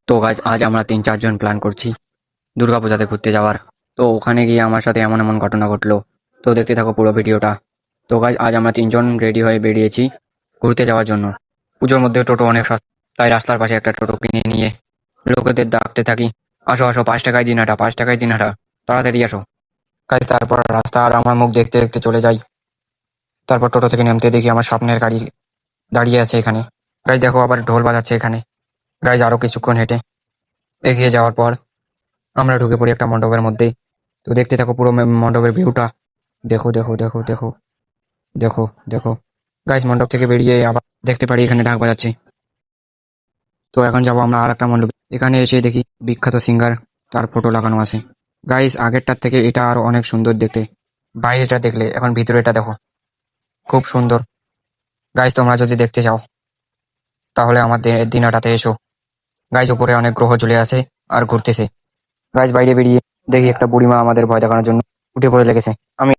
তো গাইজ আজ আমরা 3-4 জন প্ল্যান করছি দুর্গাপূজাতে ঘুরতে যাওয়ার। তো ওখানে গিয়ে আমার সাথে এমন এমন ঘটনা ঘটলো। তো দেখতে থাকো পুরো ভিডিওটা। তো গাইজ আজ আমরা 3জন রেডি হয়ে বেরিয়েছি ঘুরতে যাওয়ার জন্য। পুজোর মধ্যে টোটো অনেক সস্তা, তাই রাস্তার পাশে একটা টোটো কিনে নিয়ে লোকেদের ডাকতে থাকি, আসো আসো 5 টাকায় দিন হাঁটা, 5 টাকায় দিন হাঁটা, তাড়াতাড়ি আসো। গাইজ তারপর রাস্তা আর আমার মুখ দেখতে দেখতে চলে যাই। তারপর টোটো থেকে নামতে দেখি আমার স্বপ্নের গাড়ি দাঁড়িয়ে আছে এখানে। গাইজ দেখো আবার ঢোল বাজাচ্ছে এখানে। গাইজ আরো কিছুক্ষণ হেঁটে এগিয়ে যাওয়ার পর আমরা ঢুকে পড়ি একটা মণ্ডপের মধ্যে। তো দেখতে থাকো পুরো মণ্ডপের ভিউটা। দেখো দেখো দেখো দেখো দেখো দেখো। গাইস মণ্ডপ থেকে বেরিয়ে আবার দেখতে পারি এখানে ঢাক বাজাচ্ছে। তো এখন যাবো আমরা আর একটা মণ্ডপ। এখানে এসে দেখি বিখ্যাত সিঙ্গার তার ফটো লাগানো আছে। গাইস আগেরটার থেকে এটা আরো অনেক সুন্দর দেখতে। বাইরেটা দেখলে এখন ভিতরেটা দেখো, খুব সুন্দর। গাইস তোমরা যদি দেখতে চাও তাহলে আমার দিনাটাতে এসো। গাইস উপরে অনেক গ্রহ ঝুলে আছে আর ঘুরতেছে। গাইস বাইরে বেরিয়ে দেখি একটা বুড়িমা আমাদের ভয় দেখানোর জন্য উঠে পড়ে লেগেছে। আমি